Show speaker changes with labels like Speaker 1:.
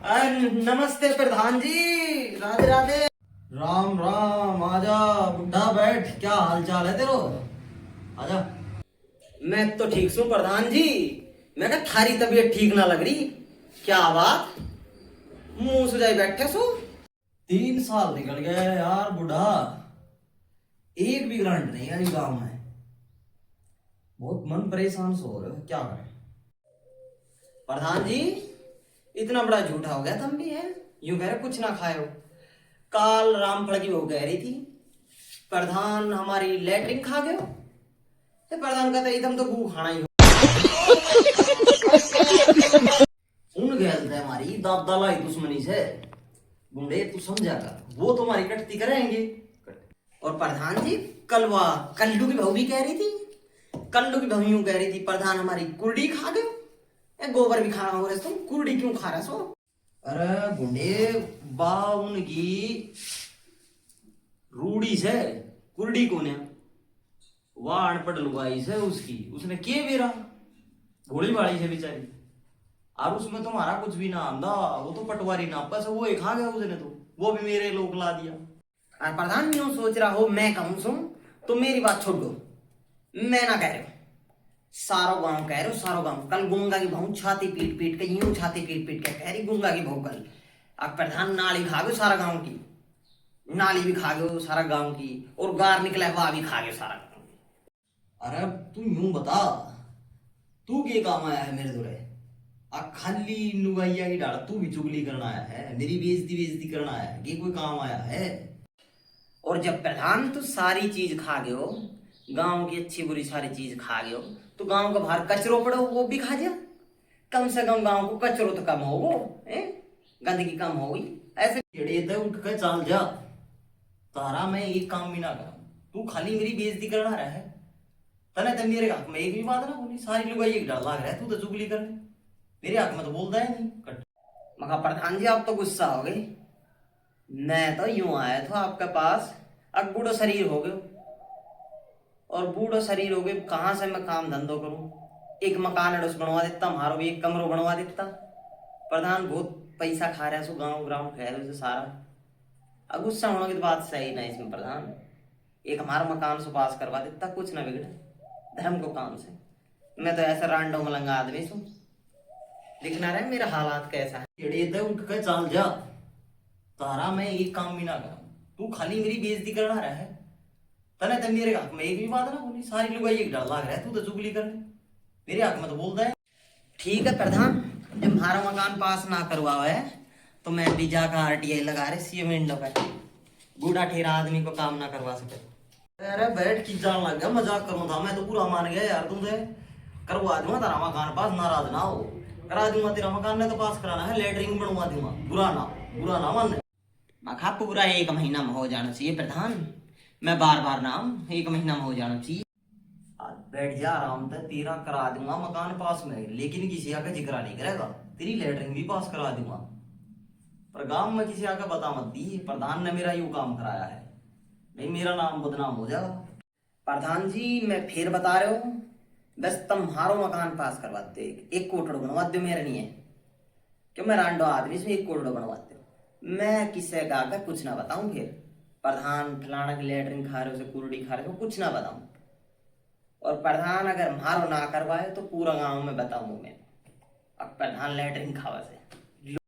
Speaker 1: नमस्ते प्रधान जी। राधे राधे।
Speaker 2: राम राम। आजा बुढ़ा, बैठ। क्या हाल चाल है तेरो? आजा।
Speaker 1: मैं तो ठीक हूँ प्रधान जी। मैं कहा थारी तबीयत ठीक ना लग रही। क्या बात, मुंह सुजाई बैठे सो?
Speaker 2: 3 साल निकल गए यार बुढ़ा, एक भी ग्रांट नहीं है गांव में। बहुत मन परेशान सो हो रहे हो, क्या करें?
Speaker 1: प्रधान जी, इतना बड़ा झूठा हो गया तुम भी है। यूं कह रहे कुछ ना खाए हो। काल रामफल की बहू कह रही थी प्रधान हमारी लेटरिन खा गए हो। तो प्रधान कहता है तुम तो गू खाना ही हो।
Speaker 2: उन गैल थे हमारी दाद दालाई दुश्मनी से। गुंडे तू समझा कर, वो तुम्हारी कटती करेंगे।
Speaker 1: और प्रधान जी, कल वह कल्लू की बहू भी कह रही थी। कल्लू की बहू यूं कह रही थी प्रधान हमारी कुर्डी खा गए। ए, गोबर भी खाना हो रहे तुम, कुर्डी क्यों खा रहे सो?
Speaker 2: अरे गुंडे, बा उनकी रूढ़ी से कुर्डी को ने वाह अनपढ़ लुगाई से उसकी, उसने के बेरा भोली भाड़ी से बेचारी। और उसमें तुम्हारा कुछ भी ना आंदा, वो तो पटवारी ना बस वो ही खा गया उसने, तो वो भी मेरे लोग ला दिया।
Speaker 1: और प्रधान यूं सोच रहा हो मैं कहूं सुन, तो मेरी बात छोड़ दो। मैं ना कह रहे हो, सारो गांव कह रहे हो, सारो गांव। कल गुंगा की बहू छाती पीट पीट के, यूं छाती पीट पीट के कह रही गुंगा की बहू कल अब प्रधान नाली खा गए सारा गांव की। नाली भी खा गए सारा गांव की, और गार निकला वह भी खा गए सारा गांव की।
Speaker 2: अरे तू यूं बता, तू के काम आया है मेरे दुरे? आ खाली लुगाइया की डाल, तू भी चुगली करना आया है, मेरी बेइज्जती बेइज्जती करना आया है, ये कोई काम आया है?
Speaker 1: और जब प्रधान तू सारी चीज खा गए हो, गांव की अच्छी बुरी सारी चीज खा गए हो, तो गांव का बाहर कचरो पड़ो वो भी खा जा। कम से कम गांव को कचरो तो कम हो, वो है गंदगी कम हो गई। ऐसे
Speaker 2: एड़े ते उठ के चल जा, तारा मैं एक काम भी ना करूं, तू खाली मेरी बेइज्जती करना रहा है। तने ते मेरे हक में एक भी बात ना बोली, सारी लुगाइया की डाल लाग रहा है, तू तो चुगली करने मेरे हक में तो बोलता है नहीं कट।
Speaker 1: मगर प्रधान जी आप तो गुस्सा हो गए। मैं तो यूं आया था आपके पास, अब बूढ़ो शरीर हो गए, और बूढ़ो शरीर हो गए कहाँ से मैं काम धंधो करूं? एक मकान अड़ोस बनवा देता, हमारो भी एक कमरो बनवा देता। प्रधान बहुत पैसा खा रहा है सो, गाँव ग्राम खैर से सारा। अब गुस्सा होने की तो बात सही ना इसमें प्रधान। एक हमारा मकान से पास करवा देता, कुछ ना बिगड़े धर्म को काम से। मैं तो ऐसा रांडो मलंगा आदमी सू, दिखना रहे मेरा हालात कैसा है।
Speaker 2: एड़े ते उठ के चल जा, तारा मैं एक काम भी ना करूं, तू खाली मेरी बेइज्जती करना रहा है। तने ते मेरे हक में एक भी बात ना बोली, सारी लुगाइया की डाल लाग रहा है, तू तो चुगली करने मेरे हक में तो बोलता है।
Speaker 1: ठीक है प्रधान, जब हमारा मकान पास ना करवाओ है तो मैं भी जाकर आरटीआई लगा रहे सीएम विंडो पे। बूढ़ा ठेरा आदमी को काम ना करवा सके।
Speaker 2: अरे बैठ की जान लग गया, मजाक करूं था मैं तो पूरा मान गया यार तुमसे। करवा दूंगा तेरा मकान पास, नाराज ना हो। करा दूंगा तेरा मकान, ने तो पास कराना है, लेटरिंग बनवा दूंगा। बुरा ना मान।
Speaker 1: मखा पूरा 1 महीना में हो जाना चाहिए प्रधान। मैं बार बार नाम 1 महीना में हो जाना चाहिए।
Speaker 2: आज बैठ जा आराम से, तेरा करा दूंगा मकान पास में, लेकिन किसी का जिक्र नहीं करेगा। तेरी लेटरिंग भी पास करा दूंगा, पर गांव में किसी आके बता मत दी प्रधान ने मेरा यूं काम कराया है, नहीं मेरा नाम बदनाम हो जाएगा।
Speaker 1: प्रधान जी मैं फिर बता रहे हो, बस तुम्हारो मकान पास करवाते, एक कोठड़ बनवा दो मेरे लिए। क्यों मैं रांडो आदमी से एक कोठड़ बनवाते हो, मैं किससे का आकर कुछ ना बताऊं फिर। प्रधान फलाना की लेटरिन खा रहे हो, कुर्डी खा रहे हो, कुछ ना बताऊं। और प्रधान अगर मारो ना करवाए तो पूरा गांव में बताऊं मैं अब प्रधान लेटरिन खावा से।